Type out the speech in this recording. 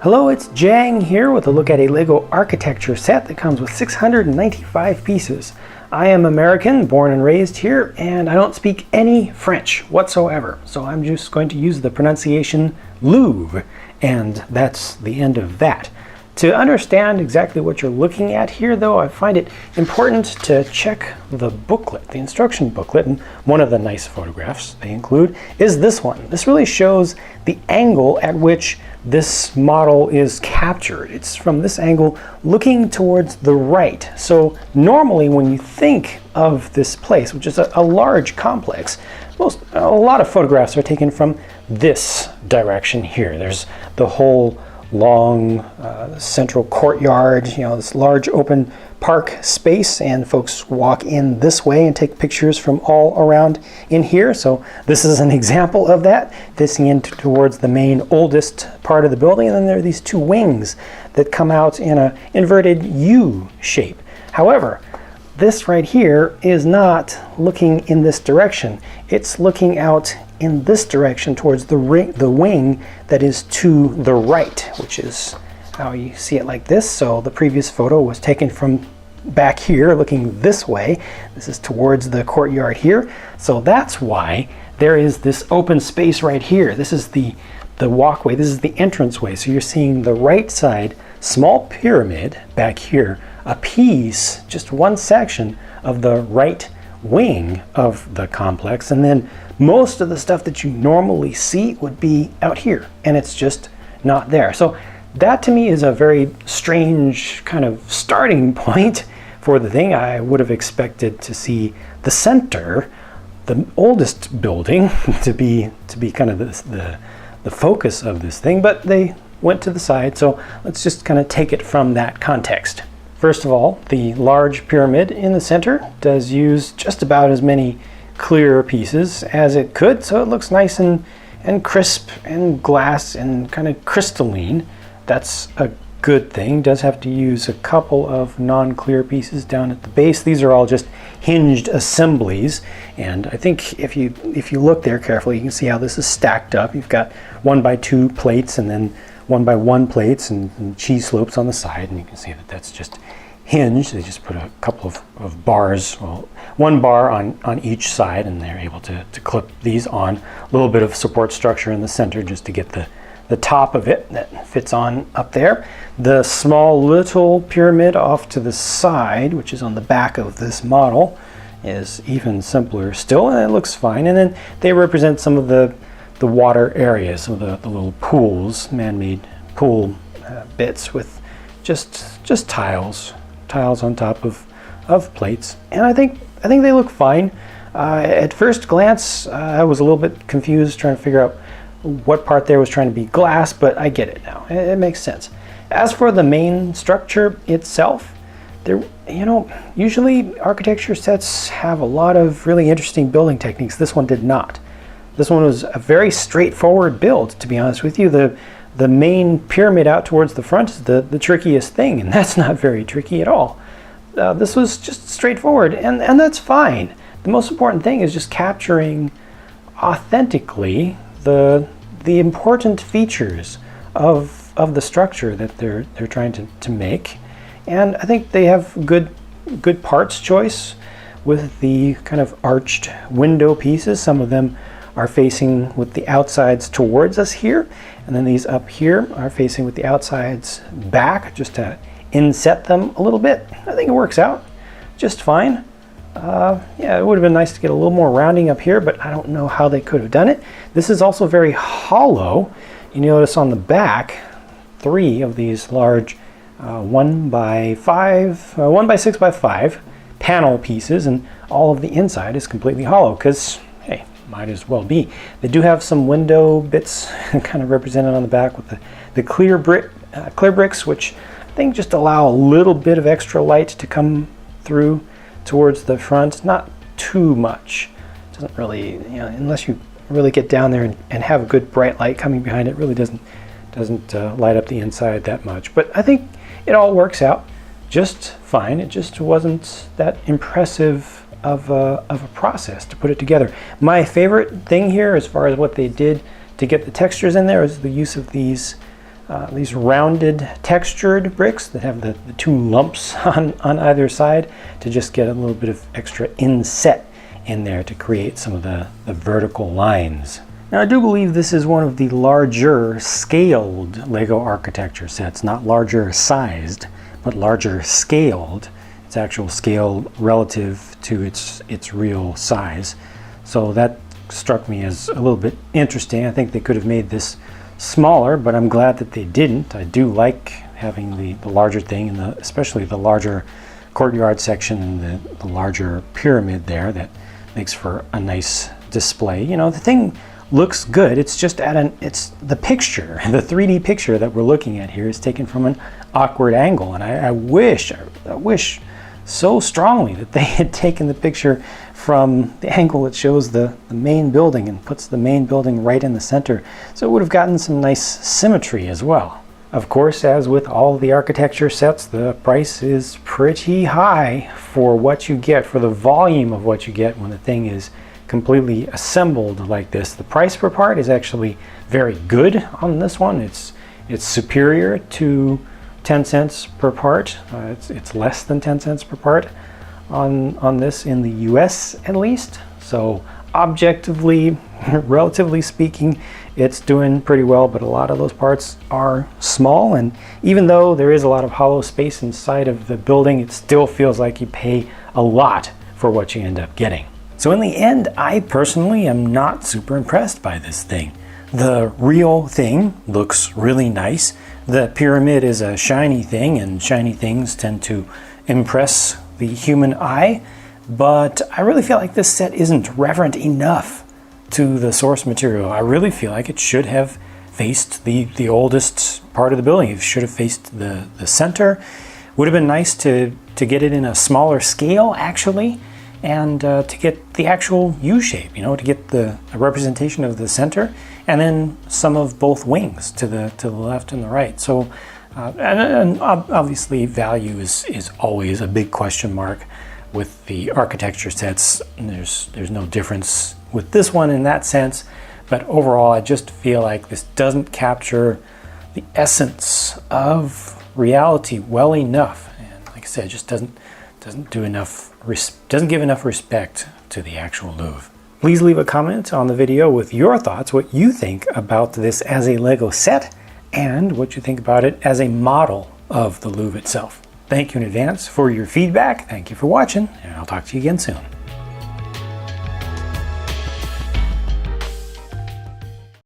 Hello, it's JANG here with a look at a LEGO architecture set that comes with 695 pieces. I am American, born and raised here, and I don't speak any French whatsoever. So I'm just going to use the pronunciation Louvre, and that's the end of that. To understand exactly what you're looking at here, though, I find it important to check the booklet, the instruction booklet, and one of the nice photographs they include is this one. This really shows the angle at which this model is captured. It's from this angle looking towards the right. So normally when you think of this place, which is a large complex, a lot of photographs are taken from this direction here. There's the whole long central courtyard, this large open park space, and folks walk in this way and take pictures from all around in here. So this is an example of that, facing in towards the main oldest part of the building. And then there are these two wings that come out in an inverted U shape. However, this right here is not looking in this direction. It's looking out in this direction towards the wing that is to the right, which is how you see it like this. So the previous photo was taken from back here looking this way. This is towards the courtyard here. So that's why there is this open space right here. This is the walkway, this is the entranceway. So you're seeing the right side small pyramid back here, a piece, just one section of the right wing of the complex, and then most of the stuff that you normally see would be out here, and it's just not there. So that to me is a very strange kind of starting point for the thing. I would have expected to see the center, the oldest building, to be kind of the focus of this thing, but they went to the side. So let's just kind of take it from that context. First of all, the large pyramid in the center does use just about as many clear pieces as it could, so it looks nice and crisp and glass and kind of crystalline. That's a good thing. Does have to use a couple of non-clear pieces down at the base. These are all just hinged assemblies, and I think if you look there carefully, you can see how this is stacked up. You've got 1x2 plates and then 1x1 plates and cheese slopes on the side, and you can see that that's just hinged. They just put a couple of bars, well, one bar on each side, and they're able to clip these on. A little bit of support structure in the center just to get the top of it that fits on up there. The small little pyramid off to the side, which is on the back of this model, is even simpler still, and it looks fine. And then they represent some of the water areas, some of the little pools, man-made pool bits with just tiles on top of plates. And I think they look fine. At first glance, I was a little bit confused trying to figure out what part there was trying to be glass, but I get it now. It makes sense. As for the main structure itself, usually architecture sets have a lot of really interesting building techniques. This one did not. This one was a very straightforward build, to be honest with you. The main pyramid out towards the front is the trickiest thing, and that's not very tricky at all. This was just straightforward, and that's fine. The most important thing is just capturing authentically the important features of the structure that they're trying to make. And I think they have good parts choice with the kind of arched window pieces. Some of them are facing with the outsides towards us here, and then these up here are facing with the outsides back, just to inset them a little bit. I think it works out just fine. Yeah, it would have been nice to get a little more rounding up here, but I don't know how they could have done it. This is also very hollow. You notice on the back, 3 of these large 1x6x5 panel pieces, and all of the inside is completely hollow because, hey, might as well be. They do have some window bits kind of represented on the back with the clear bricks, which I think just allow a little bit of extra light to come through towards the front. Not too much. It doesn't really, unless you really get down there and have a good bright light coming behind it, really doesn't light up the inside that much. But I think it all works out just fine. It just wasn't that impressive of a process to put it together. My favorite thing here, as far as what they did to get the textures in there, is the use of these these rounded textured bricks that have the two lumps on either side to just get a little bit of extra inset in there to create some of the vertical lines. Now I do believe this is one of the larger scaled Lego architecture sets, not larger sized, but larger scaled. Its actual scale relative to its real size. So that struck me as a little bit interesting. I think they could have made this smaller, but I'm glad that they didn't. I do like having the larger thing, and especially the larger courtyard section and the larger pyramid there. That makes for a nice display. You know, the thing looks good. It's just it's the picture, the 3D picture that we're looking at here is taken from an awkward angle, and I wish so strongly that they had taken the picture from the angle that shows the main building and puts the main building right in the center, so it would have gotten some nice symmetry as well. Of course, as with all the architecture sets, the price is pretty high for what you get, for the volume of what you get when the thing is completely assembled like this. The price per part is actually very good on this one. It's superior to 10 cents per part. It's less than 10 cents per part on this in the US at least. So objectively, relatively speaking, it's doing pretty well, but a lot of those parts are small, and even though there is a lot of hollow space inside of the building, it still feels like you pay a lot for what you end up getting. So in the end, I personally am not super impressed by this thing. The real thing looks really nice. The pyramid is a shiny thing, and shiny things tend to impress the human eye, but I really feel like this set isn't reverent enough to the source material. I really feel like it should have faced the oldest part of the building. It should have faced the center. Would have been nice to get it in a smaller scale, actually, and to get the actual U shape, you know, to get a representation of the center, and then some of both wings to the left and the right. So, and obviously value is always a big question mark with the architecture sets. There's no difference with this one in that sense, but overall I just feel like this doesn't capture the essence of reality well enough, and like I said, it just doesn't give enough respect to the actual Louvre. Please leave a comment on the video with your thoughts, what you think about this as a Lego set, and what you think about it as a model of the Louvre itself. Thank you in advance for your feedback. Thank you for watching, and I'll talk to you again soon.